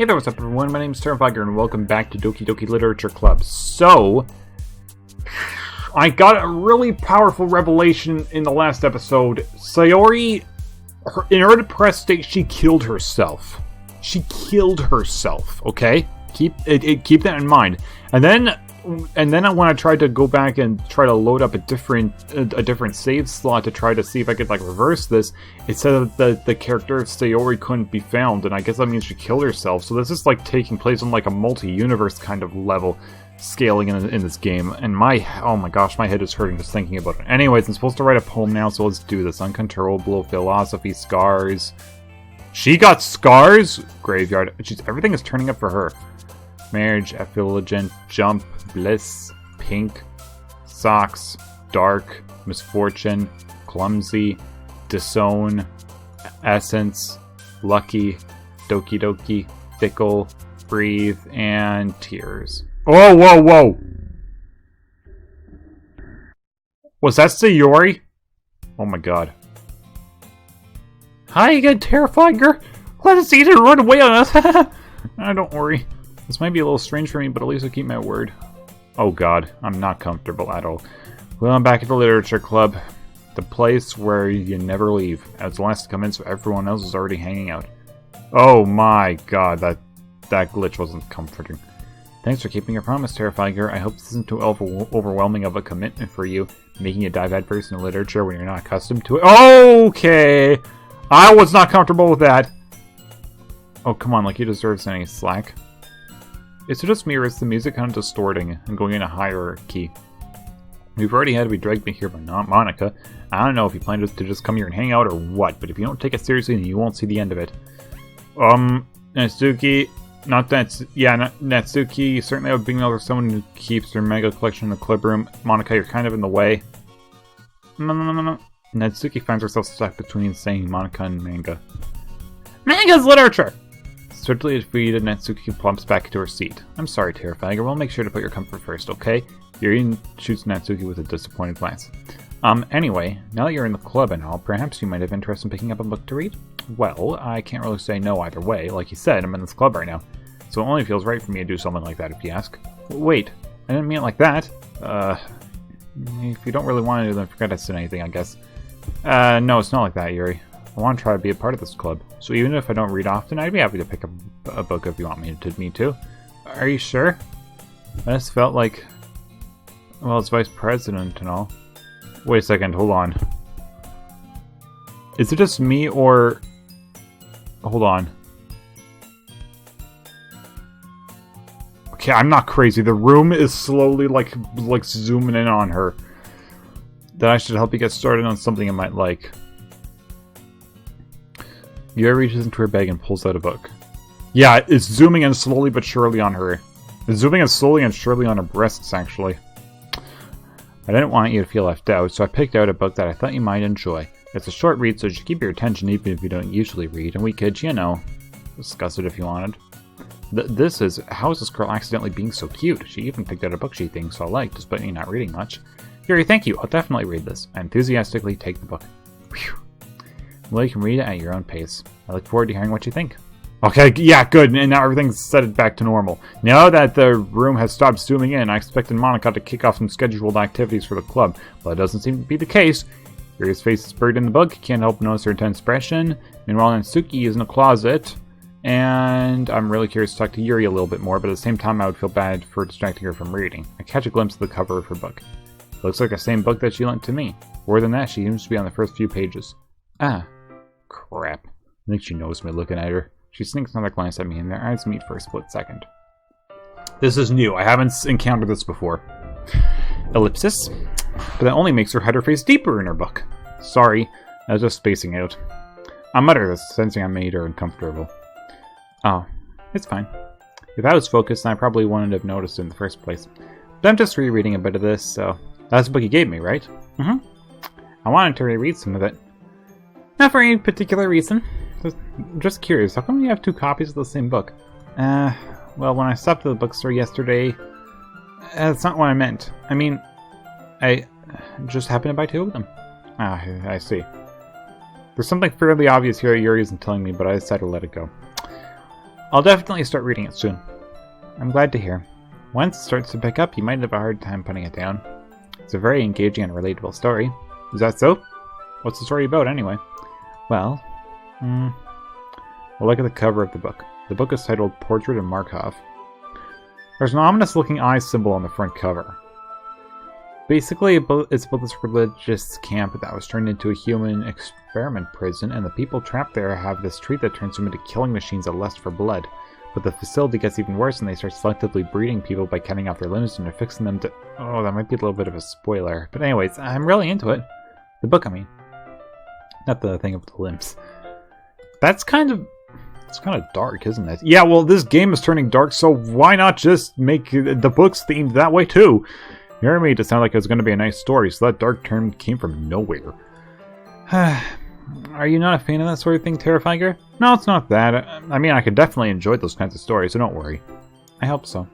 Hey there, what's up everyone? My name is Terrifier and welcome back to Doki Literature Club. So, I got a really powerful revelation in the last episode. Sayori, in her depressed state, she killed herself. She killed herself, okay? Keep that in mind. And then when I tried to go back and try to load up a different save slot to try to see if I could like reverse this, it said that the character of Sayori couldn't be found, and I guess that means she killed herself. So this is like taking place on like a multi-universe kind of level scaling in this game, and oh my gosh, my head is hurting just thinking about it. Anyways, I'm supposed to write a poem now, so let's do this. Uncontrollable philosophy, scars. She got scars? Graveyard. Everything is turning up for her. Marriage, effulgent, jump, bliss, pink, socks, dark, misfortune, clumsy, disown, essence, lucky, doki, fickle, breathe, and tears. Oh, whoa, whoa! Was that Sayori? Oh my god. Hi again, Terrifier! Glad to see you didn't run away on us! Don't worry. This might be a little strange for me, but at least I keep my word. Oh god, I'm not comfortable at all. Well, I'm back at the Literature Club. The place where you never leave. I was the last to come in, so everyone else is already hanging out. Oh my god, that glitch wasn't comforting. Thanks for keeping your promise, Terrifier. I hope this isn't too overwhelming of a commitment for you, making you dive headfirst into literature when you're not accustomed to it. Okay! I was not comfortable with that! Oh, come on, like you deserve any slack. Is it just me, or is the music kind of distorting and going in a higher key? We've already had to be dragged here by Monica. I don't know if you plan to just come here and hang out or what, but if you don't take it seriously, then you won't see the end of it. Natsuki, Natsuki, you certainly have been over someone who keeps their mega collection in the club room. Monica, you're kind of in the way. No. Natsuki finds herself stuck between saying Monica and manga. Manga's literature! Swiftly defeated, Natsuki plumps back into her seat. I'm sorry, Terrifier. We'll make sure to put your comfort first, okay? Yuri shoots Natsuki with a disappointed glance. Anyway, now that you're in the club and all, perhaps you might have interest in picking up a book to read? Well, I can't really say no either way. Like you said, I'm in this club right now. So it only feels right for me to do something like that if you ask. Wait, I didn't mean it like that. If you don't really want to, then forget I said anything, I guess. No, it's not like that, Yuri. I want to try to be a part of this club, so even if I don't read often, I'd be happy to pick up a book if you want me to. Are you sure? I just felt like... Well, it's vice president and all. Wait a second, hold on. Is it just me, or... Hold on. Okay, I'm not crazy. The room is slowly, like zooming in on her. That I should help you get started on something you might like. Yuri reaches into her bag and pulls out a book. Yeah, it's zooming in slowly but surely on her. It's zooming in slowly and surely on her breasts, actually. I didn't want you to feel left out, so I picked out a book that I thought you might enjoy. It's a short read, so it should keep your attention even if you don't usually read, and we could, you know, discuss it if you wanted. This is How is this girl accidentally being so cute? She even picked out a book she thinks I'll like, despite me not reading much. Yuri, thank you. I'll definitely read this. I enthusiastically take the book. Whew. Well, you can read it at your own pace. I look forward to hearing what you think. Okay, yeah, good. And now everything's set back to normal. Now that the room has stopped zooming in, I expected Monica to kick off some scheduled activities for the club. Well, it doesn't seem to be the case. Yuri's face is buried in the book. Can't help but notice her intense expression. Meanwhile, Natsuki is in a closet. And I'm really curious to talk to Yuri a little bit more, but at the same time, I would feel bad for distracting her from reading. I catch a glimpse of the cover of her book. It looks like the same book that she lent to me. More than that, she seems to be on the first few pages. Ah. Crap. I think she knows me looking at her. She sneaks another glance at me and their eyes meet for a split second. This is new. I haven't encountered this before. Ellipsis. But that only makes her hide her face deeper in her book. Sorry. I was just spacing out. I mutter this, sensing I made her uncomfortable. Oh. It's fine. If I was focused, then I probably wouldn't have noticed it in the first place. But I'm just rereading a bit of this, so... That's the book you gave me, right? Mm-hmm. I wanted to reread some of it. Not for any particular reason. Just curious, how come you have two copies of the same book? Well, when I stopped at the bookstore yesterday... that's not what I meant. I mean, I just happened to buy two of them. Ah, I see. There's something fairly obvious here that Yuri isn't telling me, but I decided to let it go. I'll definitely start reading it soon. I'm glad to hear. Once it starts to pick up, you might have a hard time putting it down. It's a very engaging and relatable story. Is that so? What's the story about, anyway? Well, look at the cover of the book. The book is titled Portrait of Markov. There's an ominous-looking eye symbol on the front cover. Basically, it's about this religious camp that was turned into a human experiment prison, and the people trapped there have this trait that turns them into killing machines that lust for blood. But the facility gets even worse, and they start selectively breeding people by cutting off their limbs and affixing them to... Oh, that might be a little bit of a spoiler. But anyways, I'm really into it. The book, I mean. Not the thing of the limbs. It's kind of dark, isn't it? Yeah, well, this game is turning dark, so why not just make the books themed that way, too? You heard me to sound like it was going to be a nice story, so that dark term came from nowhere. Are you not a fan of that sort of thing, Terrifiger? No, it's not that. I mean, I could definitely enjoy those kinds of stories, so don't worry. I hope so.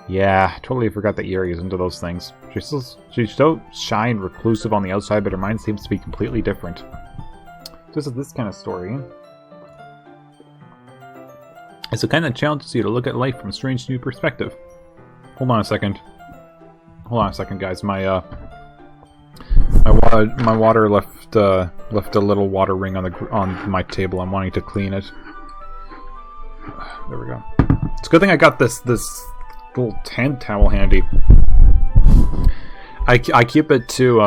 Yeah, I totally forgot that Yuri is into those things. She's so shy and reclusive on the outside, but her mind seems to be completely different. Just this kind of story. It's the kind that challenges you to look at life from a strange new perspective. Hold on a second. Hold on a second, guys. My water left a little water ring on my table. I'm wanting to clean it. There we go. It's a good thing I got this little hand towel handy. I keep it to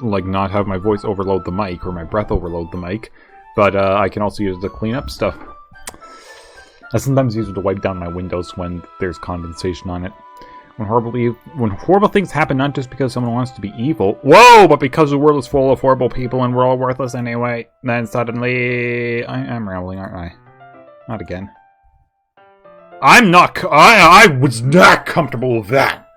like not have my voice overload the mic or my breath overload the mic, but I can also use it to clean up stuff. I sometimes use it to wipe down my windows when there's condensation on it. When horrible things happen, not just because someone wants to be evil, whoa, but because the world is full of horrible people and we're all worthless anyway, then suddenly... I'm rambling, aren't I? Not again. I was not comfortable with that!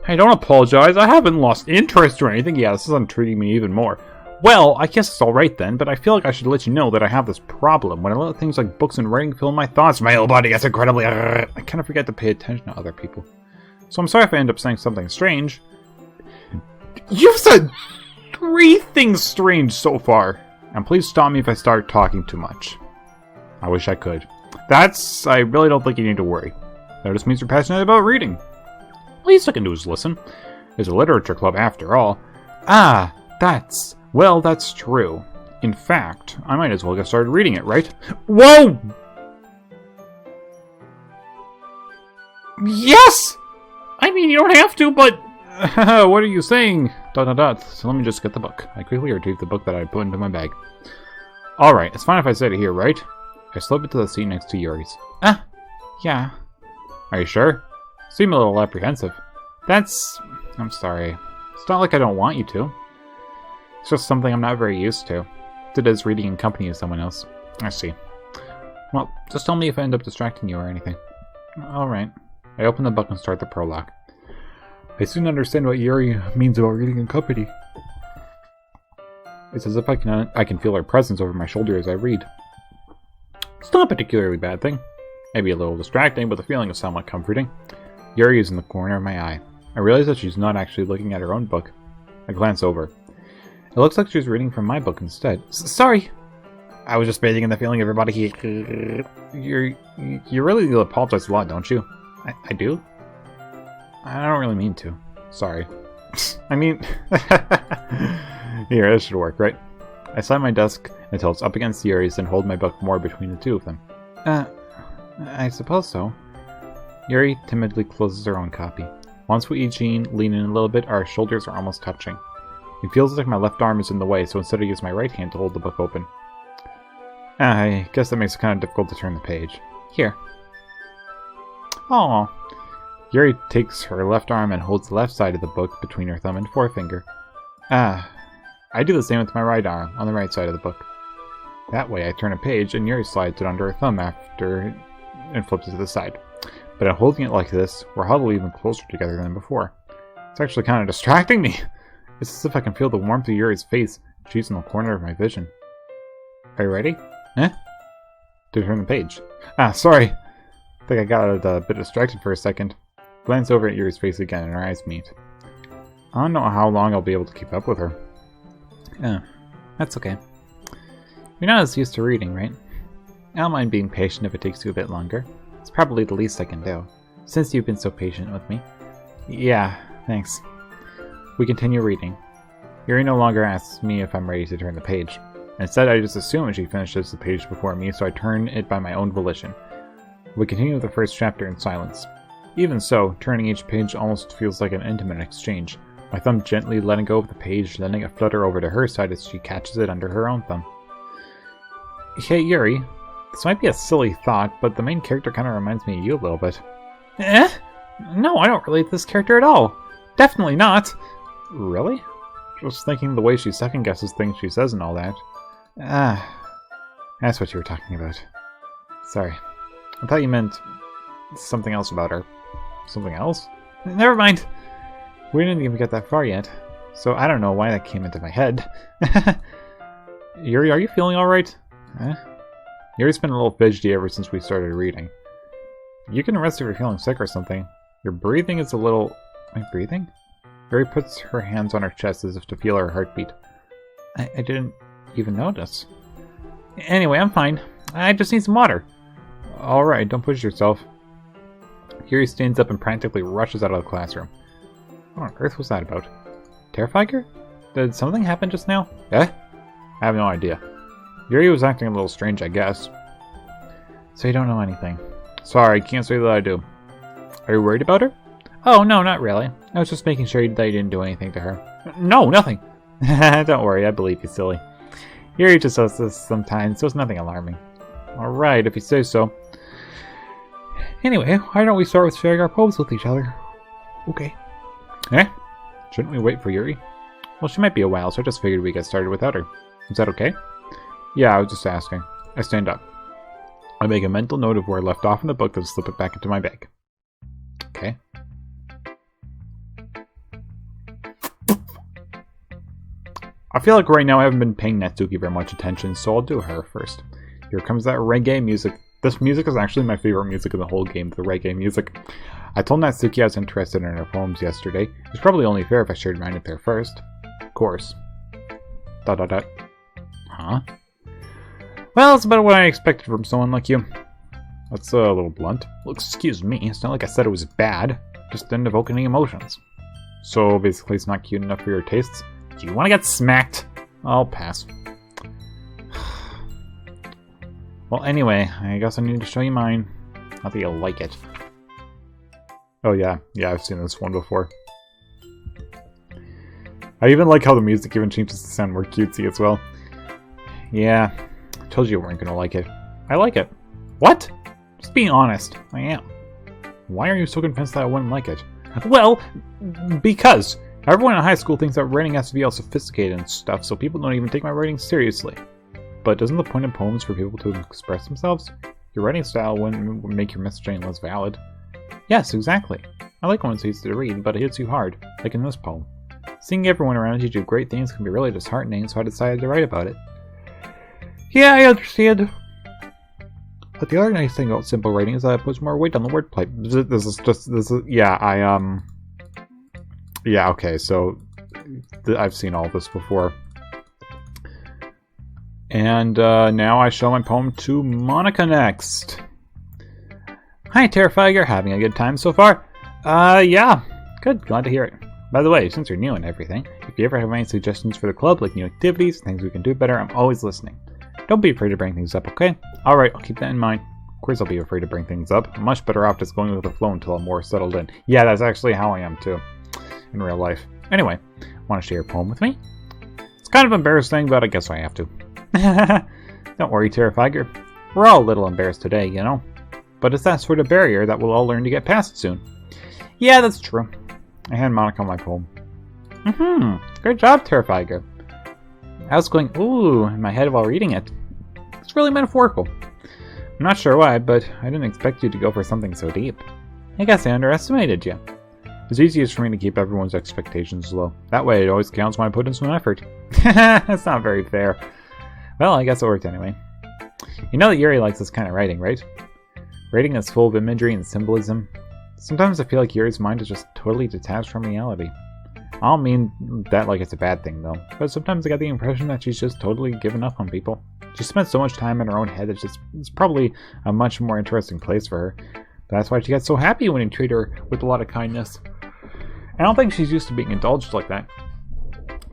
Hey, don't apologize, I haven't lost interest or anything. Yeah, this is intriguing me even more. Well, I guess it's alright then, but I feel like I should let you know that I have this problem. When I let things like books and writing fill my thoughts, my whole body gets incredibly... I kind of forget to pay attention to other people. So I'm sorry if I end up saying something strange. You've said 3 things strange so far. And please stop me if I start talking too much. I wish I could. I really don't think you need to worry. That just means you're passionate about reading. Least I can do is listen. It's a literature club after all. Ah, well, that's true. In fact, I might as well get started reading it, right? Whoa! Yes! I mean, you don't have to, but... what are you saying? ... So let me just get the book. I quickly retrieved the book that I put into my bag. Alright, it's fine if I sit it here, right? I slip it to the seat next to Yuri's. Yeah. Are you sure? Seem a little apprehensive. I'm sorry. It's not like I don't want you to. It's just something I'm not very used to. It is reading in company of someone else. I see. Well, just tell me if I end up distracting you or anything. Alright. I open the book and start the prologue. I soon understand what Yuri means about reading in company. It's as if I can feel her presence over my shoulder as I read. It's not a particularly bad thing. Maybe a little distracting, but the feeling is somewhat comforting. Yuri is in the corner of my eye. I realize that she's not actually looking at her own book. I glance over. It looks like she's reading from my book instead. Sorry! I was just bathing in the feeling of everybody here. You really apologize a lot, don't you? I do? I don't really mean to. Sorry. I mean... Here, this should work, right? I slide my desk until it's up against Yuri's, then hold my book more between the two of them. I suppose so. Yuri timidly closes her own copy. Once we each lean in a little bit, our shoulders are almost touching. It feels like my left arm is in the way, so instead I use my right hand to hold the book open. I guess that makes it kind of difficult to turn the page. Here. Aww. Yuri takes her left arm and holds the left side of the book between her thumb and forefinger. I do the same with my right arm, on the right side of the book. That way I turn a page, and Yuri slides it under her thumb after and flips it to the side. But in holding it like this, we're huddled even closer together than before. It's actually kind of distracting me. It's as if I can feel the warmth of Yuri's face. She's in the corner of my vision. Are you ready? To turn the page. Sorry. I think I got a bit distracted for a second. Glance over at Yuri's face again, and our eyes meet. I don't know how long I'll be able to keep up with her. That's okay. You're not as used to reading, right? I don't mind being patient if it takes you a bit longer. It's probably the least I can do, since you've been so patient with me. Yeah, thanks. We continue reading. Yuri no longer asks me if I'm ready to turn the page. Instead, I just assume she finishes the page before me, so I turn it by my own volition. We continue with the first chapter in silence. Even so, turning each page almost feels like an intimate exchange. My thumb gently letting go of the page, letting it flutter over to her side as she catches it under her own thumb. Hey Yuri, this might be a silly thought, but the main character kind of reminds me of you a little bit. Eh? No, I don't relate to this character at all. Definitely not. Really? Just thinking the way she second-guesses things she says and all that. That's what you were talking about. Sorry. I thought you meant something else about her. Something else? Never mind. We didn't even get that far yet, so I don't know why that came into my head. Yuri, are you feeling alright? Yuri's been a little fidgety ever since we started reading. You can rest if you're feeling sick or something. Your breathing is a little... Am I breathing? Yuri puts her hands on her chest as if to feel her heartbeat. I didn't even notice. Anyway, I'm fine. I just need some water. Alright, don't push yourself. Yuri stands up and practically rushes out of the classroom. What on earth was that about? Terrifier? Did something happen just now? I have no idea. Yuri was acting a little strange, I guess. So you don't know anything. Sorry, can't say that I do. Are you worried about her? Oh, no, not really. I was just making sure that you didn't do anything to her. No, nothing! Don't worry, I believe you, silly. Yuri just does this sometimes, so it's nothing alarming. Alright, if you say so. Anyway, why don't we start with sharing our poems with each other? Okay. Shouldn't we wait for Yuri? Well, she might be a while, so I just figured we'd get started without her. Is that okay? Yeah, I was just asking. I stand up. I make a mental note of where I left off in the book and slip it back into my bag. Okay. I feel like right now I haven't been paying Natsuki very much attention, so I'll do her first. Here comes that reggae music. This music is actually my favorite music in the whole game, the reggae music. I told Natsuki I was interested in her poems yesterday. It's probably only fair if I shared mine with her first. Of course. ... Huh? Well, that's about what I expected from someone like you. That's a little blunt. Well, excuse me, it's not like I said it was bad. Just didn't evoke any emotions. So basically it's not cute enough for your tastes? Do you want to get smacked? I'll pass. Well, anyway, I guess I need to show you mine. Not that you'll like it. Oh yeah, I've seen this one before. I even like how the music even changes to sound more cutesy as well. Yeah, I told you weren't gonna like it. I like it. What? Just being honest. I am. Why are you so convinced that I wouldn't like it? Well, because everyone in high school thinks that writing has to be all sophisticated and stuff, so people don't even take my writing seriously. But isn't the point of poems for people to express themselves? Your writing style wouldn't make your messaging less valid. Yes, exactly. I like when it's easy to read, but it hits you hard, like in this poem. Seeing everyone around you do great things can be really disheartening, so I decided to write about it. Yeah, I understand. But the other nice thing about simple writing is that it puts more weight on the wordplay. Yeah, okay, so I've seen all this before. And now I show my poem to Monica next. Hi, Terrifier, you're having a good time so far? Yeah. Good, glad to hear it. By the way, since you're new and everything, if you ever have any suggestions for the club, like new activities, things we can do better, I'm always listening. Don't be afraid to bring things up, okay? Alright, I'll keep that in mind. Of course I'll be afraid to bring things up. I'm much better off just going with the flow until I'm more settled in. Yeah, that's actually how I am too. In real life. Anyway, want to share a poem with me? It's kind of embarrassing, but I guess I have to. Don't worry, Terrifier. We're all a little embarrassed today, you know? But it's that sort of barrier that we'll all learn to get past soon. Yeah, that's true. I hand Monica my poem. Great job, Terrifier. I was going, ooh, in my head while reading it. It's really metaphorical. I'm not sure why, but I didn't expect you to go for something so deep. I guess I underestimated you. It's easiest for me to keep everyone's expectations low. That way it always counts when I put in some effort. That's not very fair. Well, I guess it worked anyway. You know that Yuri likes this kind of writing, right? Writing that's full of imagery and symbolism. Sometimes I feel like Yuri's mind is just totally detached from reality. I don't mean that like it's a bad thing, though, but sometimes I get the impression that she's just totally given up on people. She spent so much time in her own head that it's probably a much more interesting place for her. That's why she gets so happy when you treat her with a lot of kindness. I don't think she's used to being indulged like that.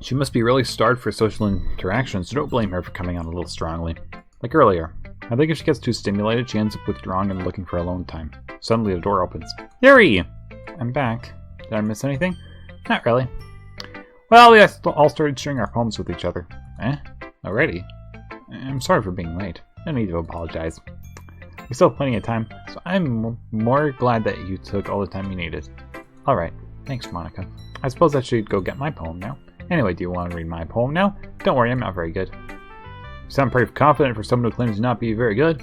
She must be really starved for social interaction, so don't blame her for coming on a little strongly. Like earlier, I think if she gets too stimulated, she ends up withdrawing and looking for alone time. Suddenly the door opens. Yuri! I'm back. Did I miss anything? Not really. Well, we all started sharing our poems with each other. Already? I'm sorry for being late. No need to apologize. We still have plenty of time, so I'm more glad that you took all the time you needed. Alright, thanks, Monica. I suppose I should go get my poem now. Anyway, do you want to read my poem now? Don't worry, I'm not very good. You sound pretty confident for someone who claims to not be very good.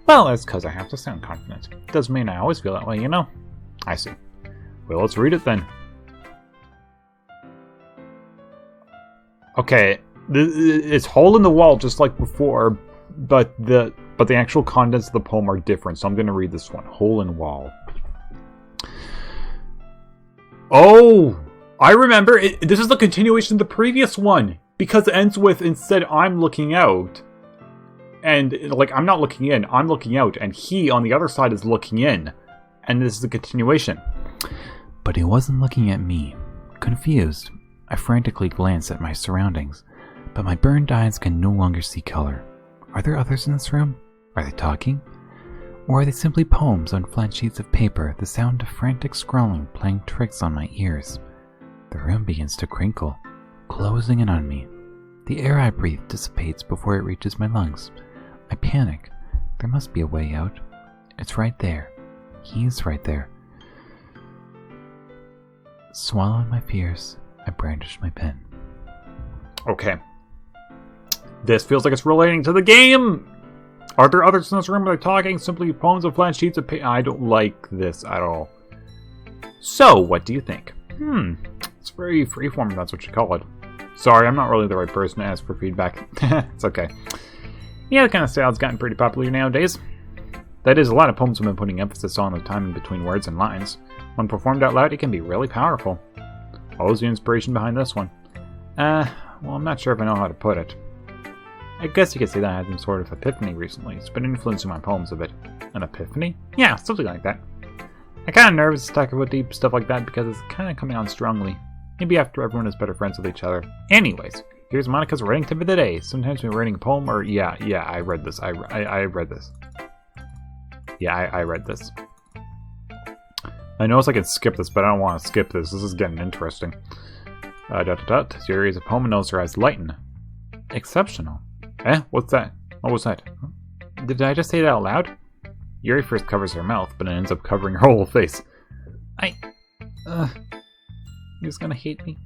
Well, that's because I have to sound confident. Doesn't mean I always feel that way, you know? I see. Well, let's read it then. Okay, it's hole in the wall just like before, but the actual contents of the poem are different, so I'm going to read this one. Hole in wall. Oh! I remember, this is the continuation of the previous one, because it ends with, instead I'm looking out, and, like, I'm not looking in, I'm looking out, and he, on the other side, is looking in, and this is a continuation. But he wasn't looking at me. Confused, I frantically glanced at my surroundings, but my burned eyes can no longer see color. Are there others in this room? Are they talking? Or are they simply poems on flat sheets of paper, the sound of frantic scrawling playing tricks on my ears? The room begins to crinkle, closing in on me. The air I breathe dissipates before it reaches my lungs. I panic. There must be a way out. It's right there. He's right there. Swallowing my fears, I brandish my pen. Okay. This feels like it's relating to the game! Are there others in this room? Are they talking? Simply poems of flat sheets of paper? I don't like this at all. So, what do you think? It's very freeform, if that's what you call it. Sorry, I'm not really the right person to ask for feedback. It's okay. Yeah, the kind of style's gotten pretty popular nowadays. That is, a lot of poems have been putting emphasis on the timing between words and lines. When performed out loud, it can be really powerful. What was the inspiration behind this one? Well, I'm not sure if I know how to put it. I guess you could say that I had some sort of epiphany recently. It's been influencing my poems a bit. An epiphany? Yeah, something like that. I'm kind of nervous to talk about deep stuff like that because it's kind of coming on strongly. Maybe after everyone is better friends with each other. Anyways, here's Monica's writing tip of the day. Sometimes when writing a poem, or yeah, I read this. I read this. Yeah, I read this. I notice I can skip this, but I don't want to skip this. This is getting interesting. Sayori is a poem and knows her eyes lighten. Exceptional. What's that? What was that? Did I just say that out loud? Yuri first covers her mouth, but it ends up covering her whole face. He's gonna hate me.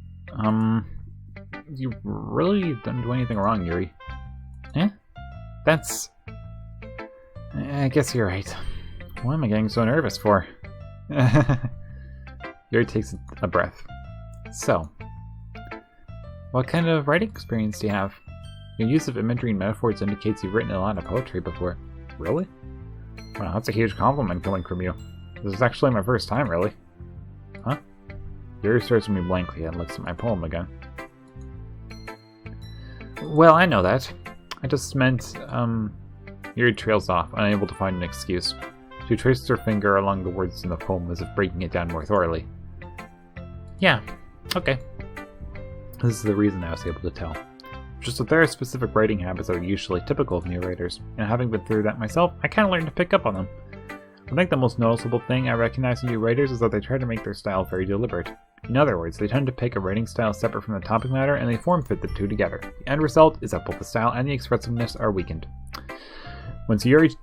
You really didn't do anything wrong, Yuri. That's... I guess you're right. Why am I getting so nervous for? Yuri takes a breath. So, what kind of writing experience do you have? Your use of imagery and metaphors indicates you've written a lot of poetry before. Really? Wow, that's a huge compliment coming from you. This is actually my first time, really. Huh? Yuri stares at me blankly and looks at my poem again. Well, I know that. I just meant, Yuri trails off, unable to find an excuse. She traces her finger along the words in the poem as if breaking it down more thoroughly. Yeah, okay. This is the reason I was able to tell. Just that there are specific writing habits that are usually typical of new writers, and having been through that myself, I kind of learned to pick up on them. I think the most noticeable thing I recognize in new writers is that they try to make their style very deliberate. In other words, they tend to pick a writing style separate from the topic matter, and they form-fit the two together. The end result is that both the style and the expressiveness are weakened. When Sayori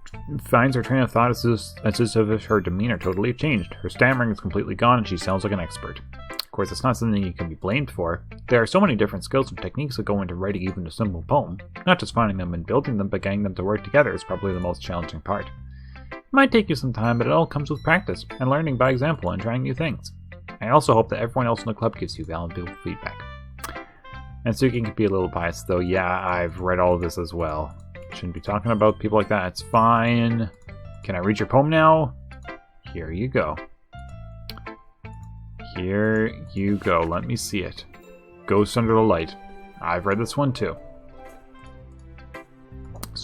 finds her train of thought, it's as if her demeanor totally changed. Her stammering is completely gone, and she sounds like an expert. Of course, it's not something you can be blamed for. There are so many different skills and techniques that go into writing even a simple poem. Not just finding them and building them, but getting them to work together is probably the most challenging part. It might take you some time, but it all comes with practice, and learning by example and trying new things. I also hope that everyone else in the club gives you valuable feedback. And Suki can be a little biased, though. Yeah, I've read all of this as well. Shouldn't be talking about people like that. It's fine. Can I read your poem now? Here you go. Here you go. Let me see it. Ghost Under the Light. I've read this one too.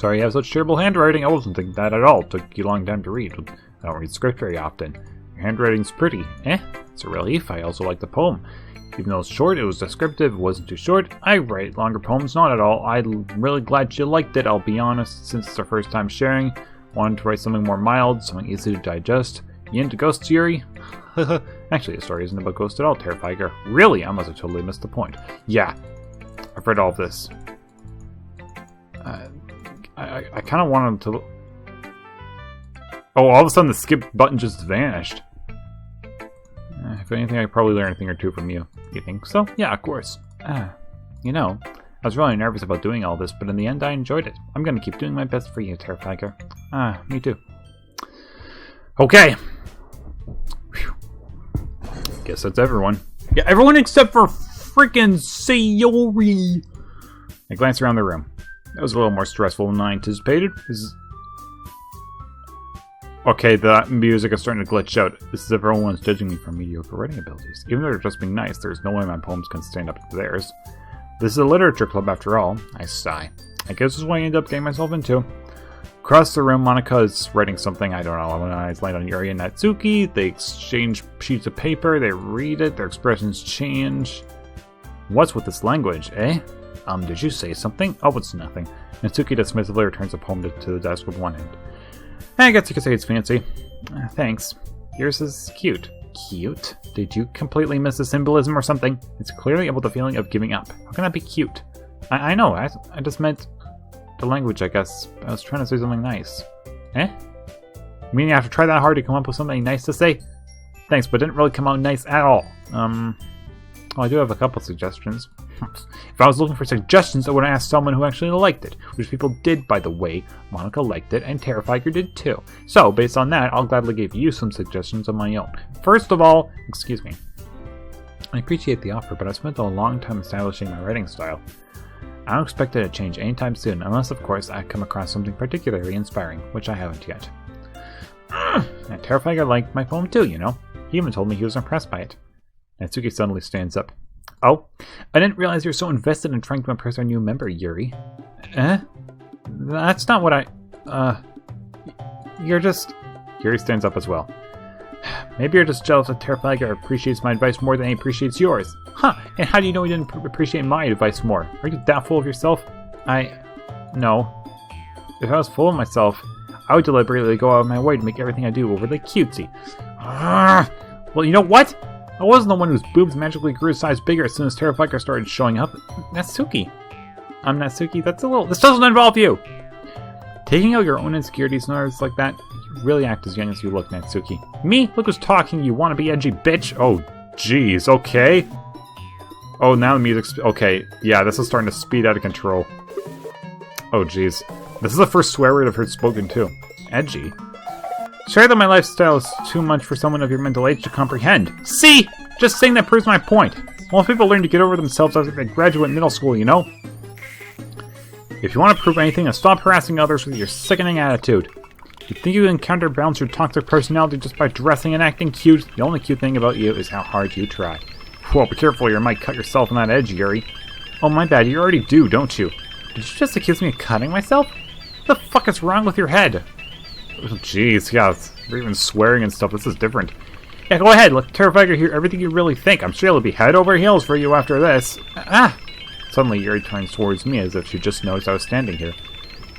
Sorry you have such terrible handwriting. I wasn't thinking that at all. It took you a long time to read. I don't read script very often. Your handwriting's pretty. It's a relief. I also like the poem. Even though it's short, it was descriptive, it wasn't too short. I write longer poems, not at all. I'm really glad you liked it, I'll be honest, since it's our first time sharing. Wanted to write something more mild, something easy to digest. You into ghosts, Yuri? Actually, the story isn't about ghosts at all, Terrifier. Really? I must have totally missed the point. Yeah, I've read all of this. I kind of wanted to... Oh, all of a sudden the skip button just vanished. If anything, I could probably learn a thing or two from you. You think so? Yeah, of course. You know, I was really nervous about doing all this, but in the end I enjoyed it. I'm gonna keep doing my best for you, Terrifier. Me too. Okay. Whew. Guess that's everyone. Yeah, everyone except for freaking Sayori. I glanced around the room. That was a little more stressful than I anticipated. Okay, the music is starting to glitch out. This is if everyone's judging me for mediocre writing abilities. Even though they're just being nice, there's no way my poems can stand up to theirs. This is a literature club after all. I sigh. I guess this is what I ended up getting myself into. Across the room, Monica is writing something, I don't know. When I land on Yuri and Natsuki, they exchange sheets of paper, they read it, their expressions change. What's with this language, eh? Did you say something? Oh, it's nothing. Natsuki dismissively returns the poem to the desk with one hand. I guess you could say it's fancy. Thanks. Yours is cute. Cute? Did you completely miss the symbolism or something? It's clearly about the feeling of giving up. How can that be cute? I know, I just meant the language, I guess. I was trying to say something nice. You mean you have to try that hard to come up with something nice to say? Thanks, but it didn't really come out nice at all. Well, I do have a couple suggestions. If I was looking for suggestions, I would have asked someone who actually liked it, which people did, by the way. Monica liked it, and Terrifier did too. So, based on that, I'll gladly give you some suggestions of my own. First of all, excuse me. I appreciate the offer, but I've spent a long time establishing my writing style. I don't expect it to change anytime soon, unless, of course, I come across something particularly inspiring, which I haven't yet. And Terrifier liked my poem too, you know. He even told me he was impressed by it. Natsuki suddenly stands up. Oh, I didn't realize you're so invested in trying to impress our new member, Yuri. That's not what you're just... Yuri stands up as well. Maybe you're just jealous that Terrifier appreciates my advice more than he appreciates yours. Huh, and how do you know he didn't appreciate my advice more? Are you that full of yourself? No. If I was full of myself, I would deliberately go out of my way to make everything I do overly cutesy. Well, you know what? I wasn't the one whose boobs magically grew a size bigger as soon as Terrifier started showing up. Natsuki. I'm Natsuki. This doesn't involve you! Taking out your own insecurities and others like that, you really act as young as you look, Natsuki. Me? Look who's talking, you wanna be edgy bitch! Oh, jeez, okay. Oh, now the music's... Okay, yeah, this is starting to speed out of control. Oh, jeez. This is the first swear word I've heard spoken too. Edgy? Sorry that my lifestyle is too much for someone of your mental age to comprehend. See? Just saying that proves my point. Most people learn to get over themselves after they graduate middle school, you know? If you want to prove anything, then stop harassing others with your sickening attitude. You think you can counterbalance your toxic personality just by dressing and acting cute? The only cute thing about you is how hard you try. Well, be careful, you might cut yourself on that edge, Yuri. Oh, my bad, you already do, don't you? Did you just accuse me of cutting myself? What the fuck is wrong with your head? Oh, jeez, yeah, we're even swearing and stuff. This is different. Yeah, go ahead. Let Terrifier hear everything you really think. I'm sure he'll be head over heels for you after this. Suddenly, Yuri turns towards me as if she just noticed I was standing here.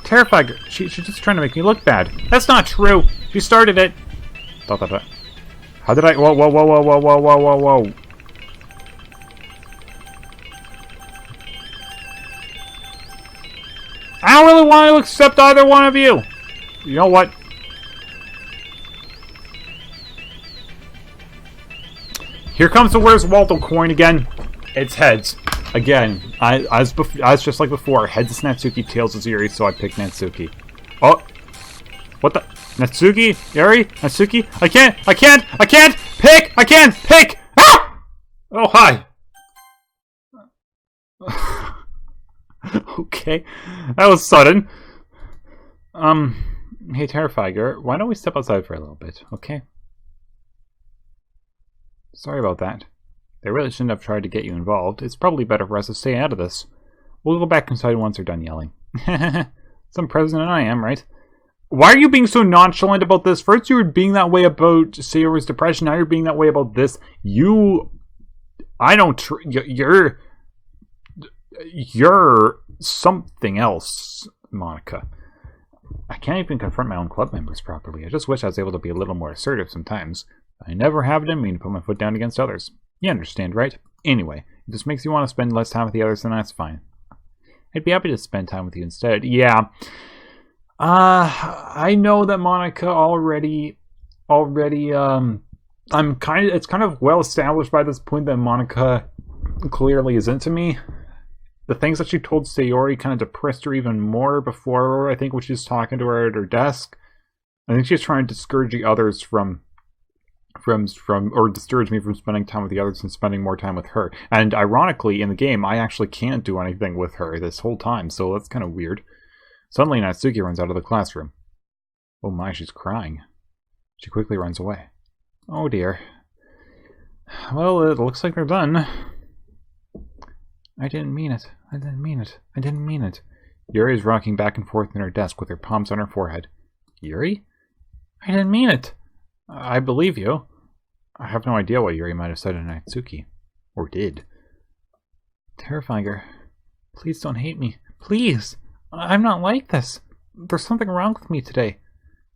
Terrifier, she's just trying to make me look bad. That's not true. She started it. How did I... Whoa. I don't really want to accept either one of you. You know what? Here comes the Where's Waldo coin again. It's heads. Again, as just like before, heads is Natsuki, tails is Yuri, so I picked Natsuki. Oh! What the? Natsuki? Yuri? Natsuki? I can't pick! I can't pick! Ah! Oh, hi! Okay. That was sudden. Hey, Terrifier, why don't we step outside for a little bit, okay? Sorry about that. They really shouldn't have tried to get you involved. It's probably better for us to stay out of this. We'll go back inside once they're done yelling. Some president I am, right? Why are you being so nonchalant about this? First you were being that way about Sayori's depression, now you're being that way about this. You're something else, Monica. I can't even confront my own club members properly. I just wish I was able to be a little more assertive sometimes. I never have it in me to put my foot down against others. You understand, right? Anyway, if this makes you want to spend less time with the others, then that's fine. I'd be happy to spend time with you instead. Yeah. I know that Monica already, it's kind of well established by this point that Monica clearly is into me. The things that she told Sayori kind of depressed her even more before, I think, when she's talking to her at her desk. I think she's trying to discourage the others from or discourage me from spending time with the others and spending more time with her. And ironically, in the game, I actually can't do anything with her this whole time, so that's kind of weird. Suddenly, Natsuki runs out of the classroom. Oh my, she's crying. She quickly runs away. Oh dear. Well, it looks like they're done. I didn't mean it. I didn't mean it. I didn't mean it. Yuri is rocking back and forth in her desk with her palms on her forehead. Yuri? I didn't mean it. I believe you. I have no idea what Yuri might have said to Natsuki. Or did. Terrifier, please don't hate me. Please! I'm not like this. There's something wrong with me today.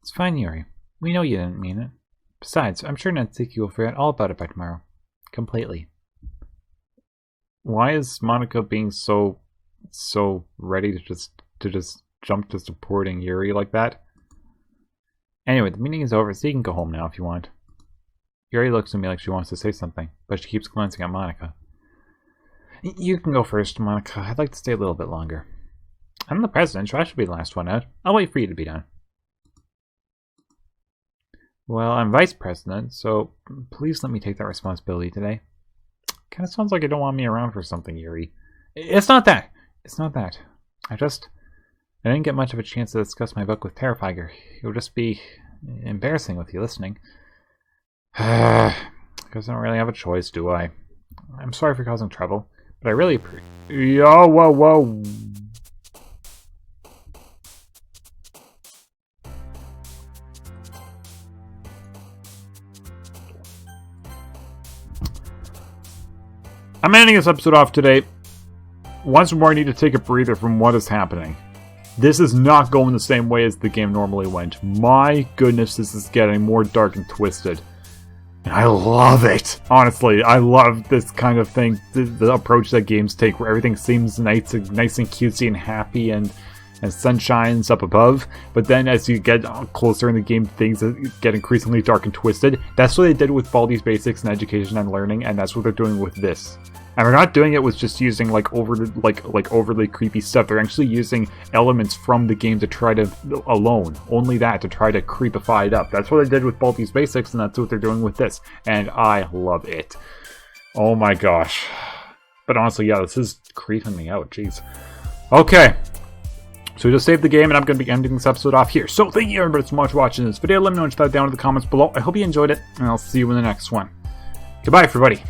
It's fine, Yuri. We know you didn't mean it. Besides, I'm sure Natsuki will forget all about it by tomorrow. Completely. Why is Monica being so ready to just jump to supporting Yuri like that? Anyway, the meeting is over, so you can go home now if you want. Yuri looks at me like she wants to say something, but she keeps glancing at Monica. You can go first, Monica. I'd like to stay a little bit longer. I'm the president, so I should be the last one out. I'll wait for you to be done. Well, I'm vice president, so please let me take that responsibility today. Kind of sounds like you don't want me around for something, Yuri. It's not that. It's not that. I didn't get much of a chance to discuss my book with Terrifier. It would just be embarrassing with you listening. I guess I don't really have a choice, do I? I'm sorry for causing trouble, but I really whoa. I'm ending this episode off today. Once more, I need to take a breather from what is happening. This is not going the same way as the game normally went. My goodness, this is getting more dark and twisted. And I love it! Honestly, I love this kind of thing. The approach that games take where everything seems nice and cutesy and happy and sunshines up above. But then as you get closer in the game, things get increasingly dark and twisted. That's what they did with Baldi's Basics and Education and Learning, and that's what they're doing with this. And they're not doing it with just using overly creepy stuff. They're actually using elements from the game to try to only that to try to creepify it up. That's what they did with Baldi's Basics, and that's what they're doing with this. And I love it. Oh my gosh. But honestly, yeah, this is creeping me out. Jeez. Okay. So we just saved the game, and I'm going to be ending this episode off here. So thank you everybody so much for watching this video. Let me know what you thought down in the comments below. I hope you enjoyed it, and I'll see you in the next one. Goodbye, everybody.